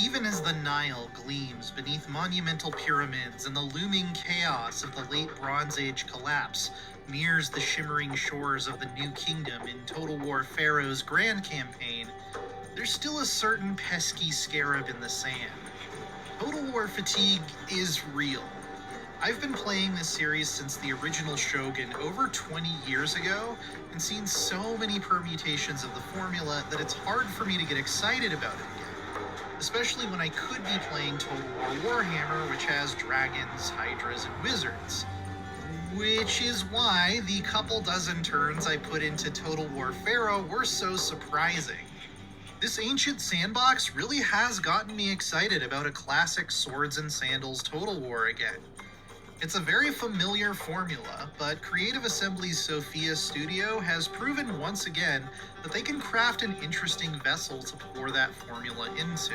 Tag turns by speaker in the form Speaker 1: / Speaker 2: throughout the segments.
Speaker 1: Even as the Nile gleams beneath monumental pyramids and the looming chaos of the late Bronze Age collapse mirrors the shimmering shores of the New Kingdom in Total War Pharaoh's Grand Campaign, there's still a certain pesky scarab in the sand. Total War fatigue is real. I've been playing this series since the original Shogun over 20 years ago, and seen so many permutations of the formula that it's hard for me to get excited about it again. Especially when I could be playing Total War Warhammer, which has dragons, hydras, and wizards. Which is why the couple dozen turns I put into Total War Pharaoh were so surprising. This ancient sandbox really has gotten me excited about a classic swords and sandals Total War again. It's a very familiar formula, but Creative Assembly's Sophia Studio has proven once again that they can craft an interesting vessel to pour that formula into.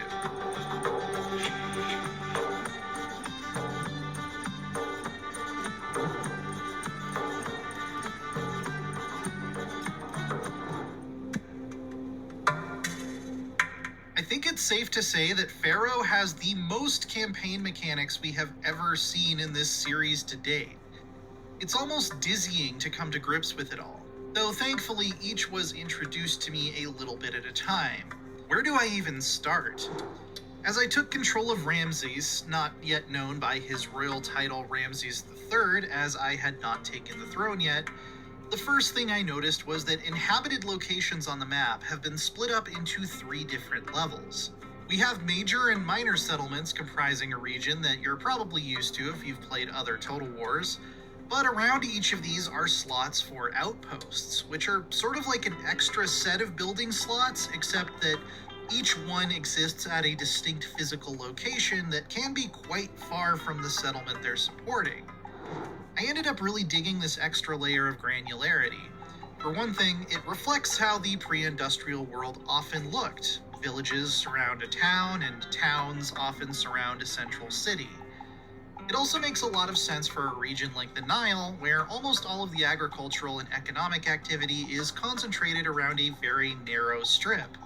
Speaker 1: I think it's safe to say that Pharaoh has the most campaign mechanics we have ever seen in this series to date. It's almost dizzying to come to grips with it all, though thankfully each was introduced to me a little bit at a time. Where do I even start? As I took control of Ramses, not yet known by his royal title Ramses III, as I had not taken the throne yet, the first thing I noticed was that inhabited locations on the map have been split up into 3 different levels. We have major and minor settlements comprising a region that you're probably used to if you've played other Total Wars, but around each of these are slots for outposts, which are sort of like an extra set of building slots, except that each one exists at a distinct physical location that can be quite far from the settlement they're supporting. I ended up really digging this extra layer of granularity. For one thing, it reflects how the pre-industrial world often looked. Villages surround a town, and towns often surround a central city. It also makes a lot of sense for a region like the Nile, where almost all of the agricultural and economic activity is concentrated around a very narrow strip.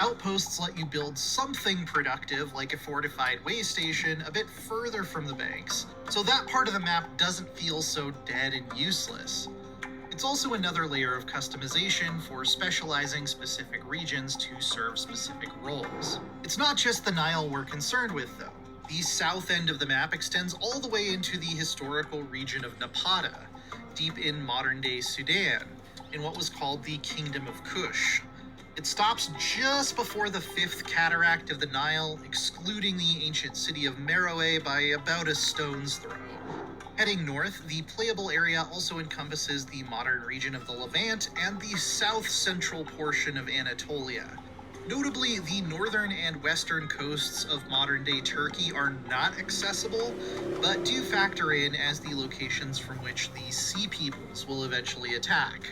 Speaker 1: Outposts let you build something productive, like a fortified way station, a bit further from the banks, so that part of the map doesn't feel so dead and useless. It's also another layer of customization for specializing specific regions to serve specific roles. It's not just the Nile we're concerned with, though. The south end of the map extends all the way into the historical region of Napata, deep in modern-day Sudan, in what was called the Kingdom of Kush. It stops just before the 5th cataract of the Nile, excluding the ancient city of Meroe by about a stone's throw. Heading north, the playable area also encompasses the modern region of the Levant and the south-central portion of Anatolia. Notably, the northern and western coasts of modern-day Turkey are not accessible, but do factor in as the locations from which the Sea Peoples will eventually attack.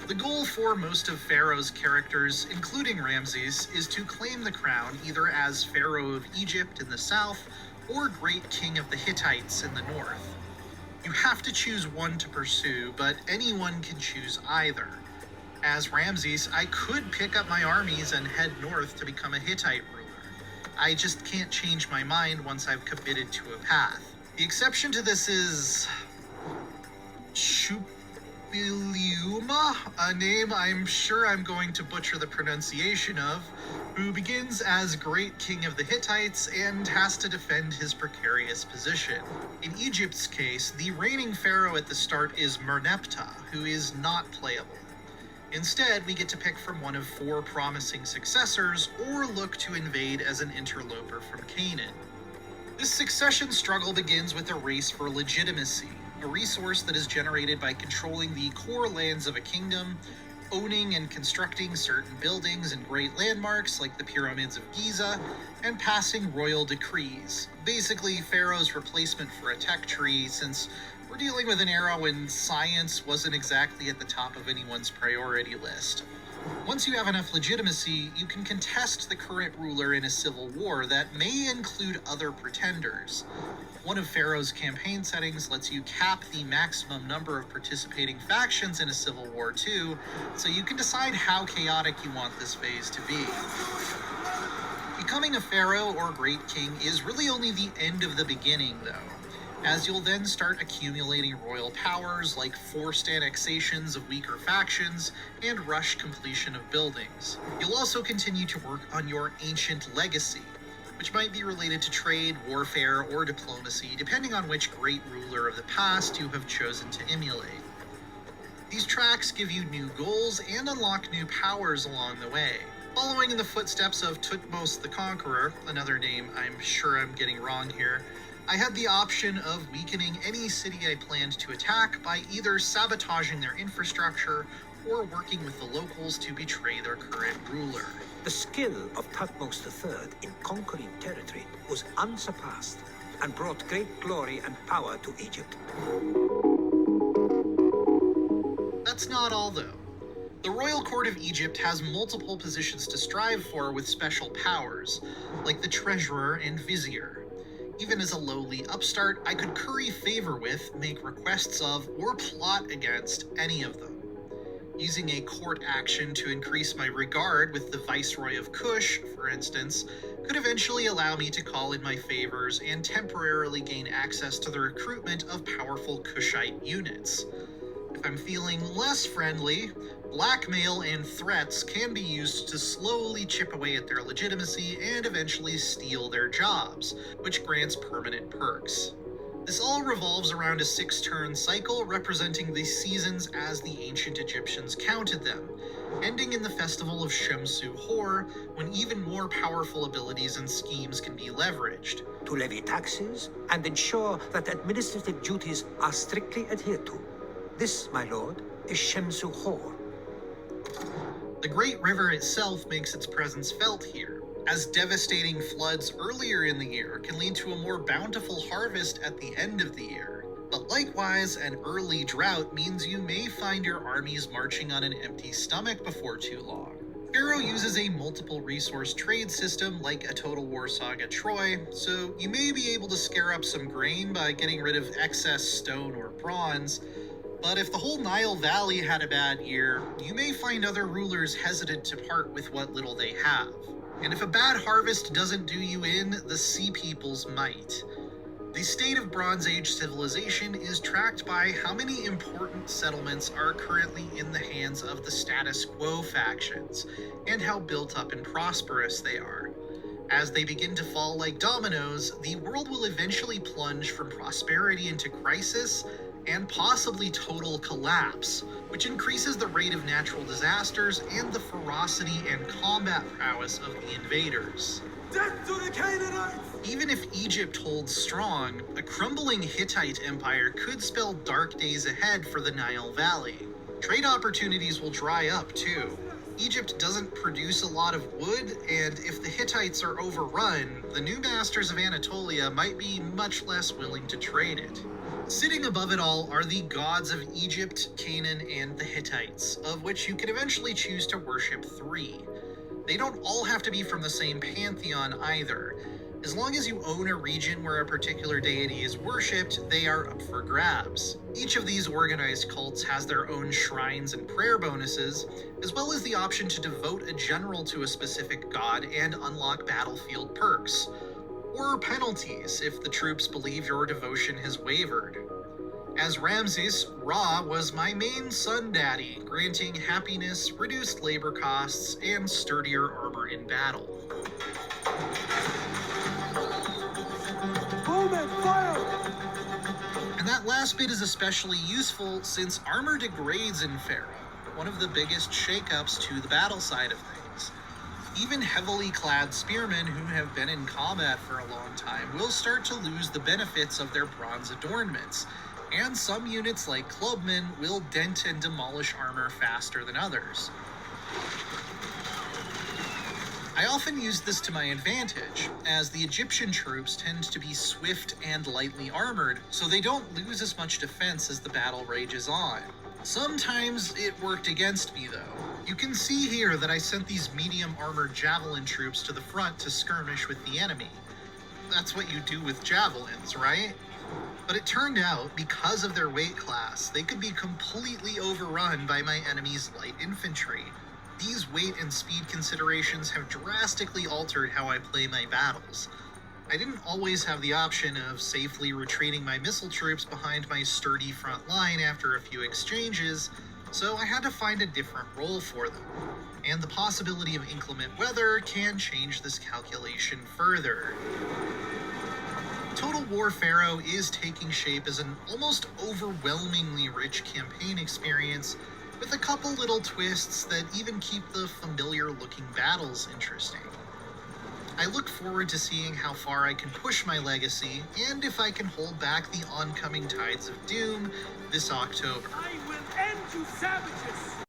Speaker 1: The goal for most of Pharaoh's characters, including Ramses, is to claim the crown either as Pharaoh of Egypt in the south or Great King of the Hittites in the north. You have to choose one to pursue, but anyone can choose either. As Ramses, I could pick up my armies and head north to become a Hittite ruler. I just can't change my mind once I've committed to a path. The exception to this is Shupiliuma, a name I'm sure I'm going to butcher the pronunciation of, who begins as Great King of the Hittites and has to defend his precarious position. In Egypt's case, the reigning pharaoh at the start is Merneptah, who is not playable. Instead, we get to pick from one of 4 promising successors, or look to invade as an interloper from Canaan. This succession struggle begins with a race for legitimacy, a resource that is generated by controlling the core lands of a kingdom, owning and constructing certain buildings and great landmarks like the pyramids of Giza, and passing royal decrees. Basically, Pharaoh's replacement for a tech tree, since we're dealing with an era when science wasn't exactly at the top of anyone's priority list. Once you have enough legitimacy, you can contest the current ruler in a civil war that may include other pretenders. One of Pharaoh's campaign settings lets you cap the maximum number of participating factions in a civil war too, so you can decide how chaotic you want this phase to be. Becoming a pharaoh or great king is really only the end of the beginning though, as you'll then start accumulating royal powers like forced annexations of weaker factions and rush completion of buildings. You'll also continue to work on your ancient legacy, which might be related to trade, warfare, or diplomacy, depending on which great ruler of the past you have chosen to emulate. These tracks give you new goals and unlock new powers along the way. Following in the footsteps of Thutmose the Conqueror, another name I'm sure I'm getting wrong here, I had the option of weakening any city I planned to attack by either sabotaging their infrastructure or working with the locals to betray their current ruler.
Speaker 2: The skill of Thutmose III in conquering territory was unsurpassed and brought great glory and power to Egypt.
Speaker 1: That's not all though. The Royal Court of Egypt has multiple positions to strive for with special powers, like the Treasurer and Vizier. Even as a lowly upstart, I could curry favor with, make requests of, or plot against any of them. Using a court action to increase my regard with the Viceroy of Kush, for instance, could eventually allow me to call in my favors and temporarily gain access to the recruitment of powerful Kushite units. If I'm feeling less friendly, blackmail and threats can be used to slowly chip away at their legitimacy and eventually steal their jobs, which grants permanent perks. This all revolves around a 6-turn cycle representing the seasons as the ancient Egyptians counted them, ending in the festival of Shamsu Hor, when even more powerful abilities and schemes can be leveraged.
Speaker 2: To levy taxes and ensure that administrative duties are strictly adhered to. This, my lord, is Shamsu Hor.
Speaker 1: The Great River itself makes its presence felt here, as devastating floods earlier in the year can lead to a more bountiful harvest at the end of the year. But likewise, an early drought means you may find your armies marching on an empty stomach before too long. Pharaoh uses a multiple resource trade system like a Total War Saga Troy, so you may be able to scare up some grain by getting rid of excess stone or bronze. But if the whole Nile Valley had a bad year, you may find other rulers hesitant to part with what little they have. And if a bad harvest doesn't do you in, the Sea Peoples might. The state of Bronze Age civilization is tracked by how many important settlements are currently in the hands of the status quo factions, and how built up and prosperous they are. As they begin to fall like dominoes, the world will eventually plunge from prosperity into crisis, and possibly total collapse, which increases the rate of natural disasters and the ferocity and combat prowess of the invaders.
Speaker 3: Death to the Canaanites!
Speaker 1: Even if Egypt holds strong, a crumbling Hittite empire could spell dark days ahead for the Nile Valley. Trade opportunities will dry up too. Egypt doesn't produce a lot of wood, and if the Hittites are overrun, the new masters of Anatolia might be much less willing to trade it. Sitting above it all are the gods of Egypt, Canaan, and the Hittites, of which you can eventually choose to worship 3. They don't all have to be from the same pantheon either. As long as you own a region where a particular deity is worshipped, they are up for grabs. Each of these organized cults has their own shrines and prayer bonuses, as well as the option to devote a general to a specific god and unlock battlefield perks, or penalties if the troops believe your devotion has wavered. As Ramses, Ra was my main sun daddy, granting happiness, reduced labor costs, and sturdier armor in battle.
Speaker 3: Bowman, fire!
Speaker 1: And that last bit is especially useful since armor degrades in Pharaoh, one of the biggest shakeups to the battle side of things. Even heavily clad spearmen who have been in combat for a long time will start to lose the benefits of their bronze adornments, and some units like clubmen will dent and demolish armor faster than others. I often use this to my advantage, as the Egyptian troops tend to be swift and lightly armored, so they don't lose as much defense as the battle rages on. Sometimes it worked against me, though. You can see here that I sent these medium armored javelin troops to the front to skirmish with the enemy. That's what you do with javelins, right? But it turned out, because of their weight class, they could be completely overrun by my enemy's light infantry. These weight and speed considerations have drastically altered how I play my battles. I didn't always have the option of safely retreating my missile troops behind my sturdy front line after a few exchanges, so I had to find a different role for them. And the possibility of inclement weather can change this calculation further. Total War Pharaoh is taking shape as an almost overwhelmingly rich campaign experience, with a couple little twists that even keep the familiar-looking battles interesting. I look forward to seeing how far I can push my legacy, and if I can hold back the oncoming tides of doom this October.
Speaker 3: I will end you savages!